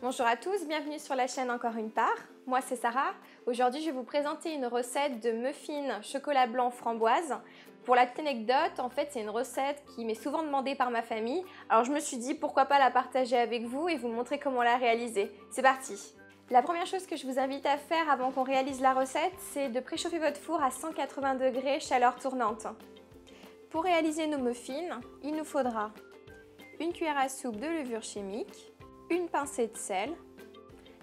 Bonjour à tous, bienvenue sur la chaîne encore une part. Moi c'est Sarah. Aujourd'hui je vais vous présenter une recette de muffins chocolat blanc framboise. Pour la petite anecdote, en fait c'est une recette qui m'est souvent demandée par ma famille. Alors je me suis dit pourquoi pas la partager avec vous et vous montrer comment la réaliser. C'est parti! La première chose que je vous invite à faire avant qu'on réalise la recette, c'est de préchauffer votre four à 180 degrés chaleur tournante. Pour réaliser nos muffins, il nous faudra une cuillère à soupe de levure chimique, une pincée de sel,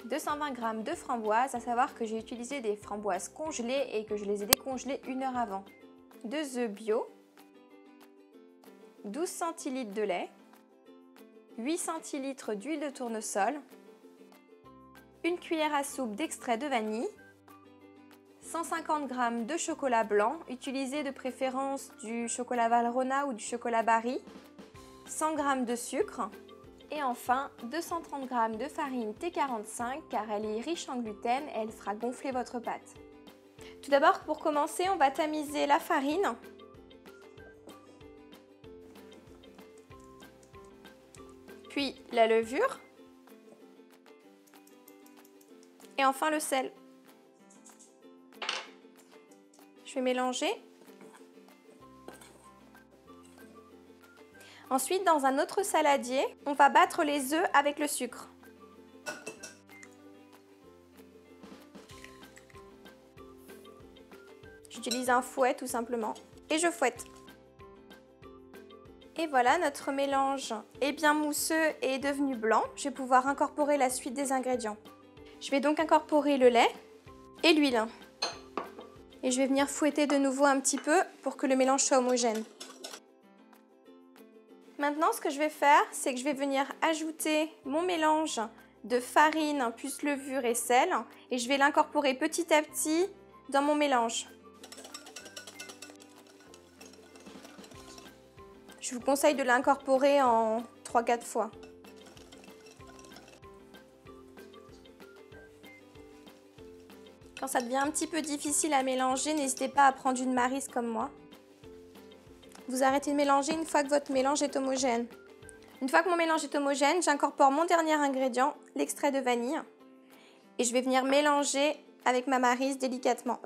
220 g de framboises, à savoir que j'ai utilisé des framboises congelées et que je les ai décongelées 1 heure avant, 2 œufs bio, 12 centilitres de lait, 8 centilitres d'huile de tournesol, une cuillère à soupe d'extrait de vanille, 150 g de chocolat blanc, utilisez de préférence du chocolat Valrhona ou du chocolat Barry, 100 g de sucre, et enfin 230 g de farine T45 car elle est riche en gluten et elle fera gonfler votre pâte. Tout d'abord, pour commencer, on va tamiser la farine. Puis la levure. Et enfin le sel. Je vais mélanger. Ensuite, dans un autre saladier, on va battre les œufs avec le sucre. J'utilise un fouet tout simplement et je fouette. Et voilà, notre mélange est bien mousseux et est devenu blanc. Je vais pouvoir incorporer la suite des ingrédients. Je vais donc incorporer le lait et l'huile. Et je vais venir fouetter de nouveau un petit peu pour que le mélange soit homogène. Maintenant, ce que je vais faire, c'est que je vais venir ajouter mon mélange de farine plus levure et sel et je vais l'incorporer petit à petit dans mon mélange. Je vous conseille de l'incorporer en 3-4 fois. Quand ça devient un petit peu difficile à mélanger, n'hésitez pas à prendre une maryse comme moi. Vous arrêtez de mélanger une fois que votre mélange est homogène. Une fois que mon mélange est homogène, j'incorpore mon dernier ingrédient, l'extrait de vanille. Et je vais venir mélanger avec ma maryse délicatement.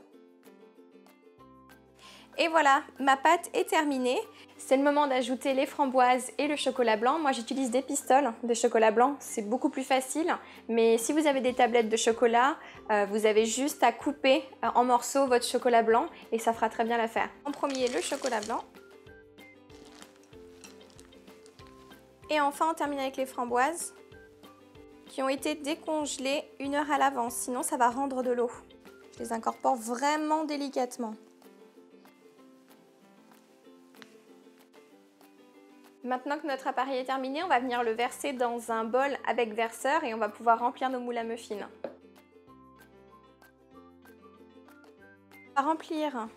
Et voilà, ma pâte est terminée. C'est le moment d'ajouter les framboises et le chocolat blanc. Moi, j'utilise des pistoles de chocolat blanc, c'est beaucoup plus facile. Mais si vous avez des tablettes de chocolat, vous avez juste à couper en morceaux votre chocolat blanc et ça fera très bien l'affaire. En premier, le chocolat blanc. Et enfin, on termine avec les framboises qui ont été décongelées 1 heure à l'avance, sinon ça va rendre de l'eau. Je les incorpore vraiment délicatement. Maintenant que notre appareil est terminé, on va venir le verser dans un bol avec verseur et on va pouvoir remplir nos moules à muffins. On va remplir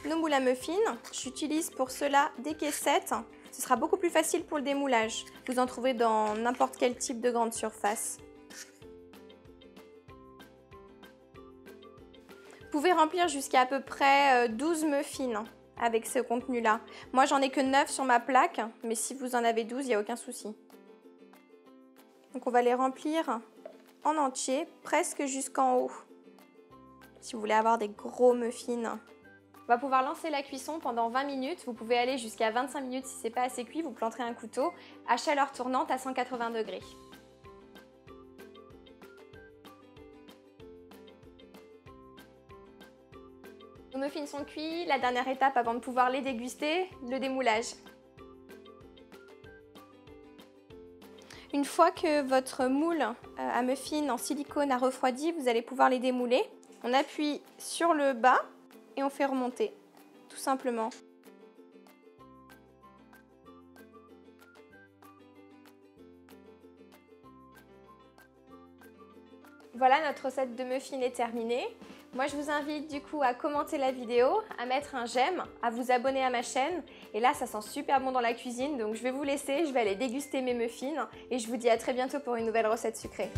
nos moules à muffins. J'utilise pour cela des caissettes. Ce sera beaucoup plus facile pour le démoulage. Vous en trouvez dans n'importe quel type de grande surface. Vous pouvez remplir jusqu'à peu près 12 muffins avec ce contenu-là. Moi, j'en ai que 9 sur ma plaque, mais si vous en avez 12, il n'y a aucun souci. Donc, on va les remplir en entier, presque jusqu'en haut. Si vous voulez avoir des gros muffins. On va pouvoir lancer la cuisson pendant 20 minutes. Vous pouvez aller jusqu'à 25 minutes si ce n'est pas assez cuit. Vous planterez un couteau à chaleur tournante à 180 degrés. Nos muffins sont cuits. La dernière étape avant de pouvoir les déguster, le démoulage. Une fois que votre moule à muffins en silicone a refroidi, vous allez pouvoir les démouler. On appuie sur le bas et on fait remonter, tout simplement. Voilà, notre recette de muffins est terminée. Moi, je vous invite du coup à commenter la vidéo, à mettre un j'aime, à vous abonner à ma chaîne. Et là, ça sent super bon dans la cuisine, donc je vais vous laisser, je vais aller déguster mes muffins et je vous dis à très bientôt pour une nouvelle recette sucrée.